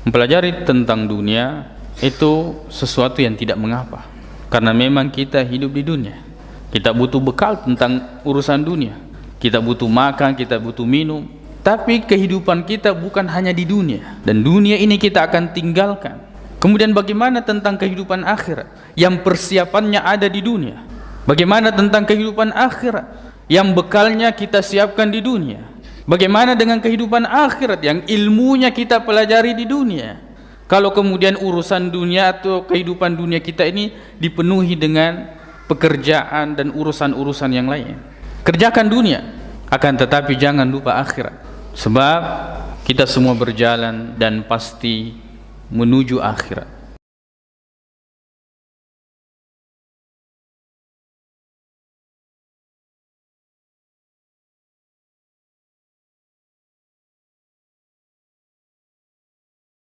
Mempelajari tentang dunia itu sesuatu yang tidak mengapa, karena memang kita hidup di dunia. Kita butuh bekal tentang urusan dunia. Kita butuh makan, kita butuh minum. Tapi kehidupan kita bukan hanya di dunia, dan dunia ini kita akan tinggalkan. Kemudian bagaimana tentang kehidupan akhirat yang persiapannya ada di dunia? Bagaimana tentang kehidupan akhirat yang bekalnya kita siapkan di dunia? Bagaimana dengan kehidupan akhirat yang ilmunya kita pelajari di dunia? Kalau kemudian urusan dunia atau kehidupan dunia kita ini dipenuhi dengan pekerjaan dan urusan-urusan yang lain. Kerjakan dunia, akan tetapi jangan lupa akhirat. Sebab kita semua berjalan dan pasti menuju akhirat.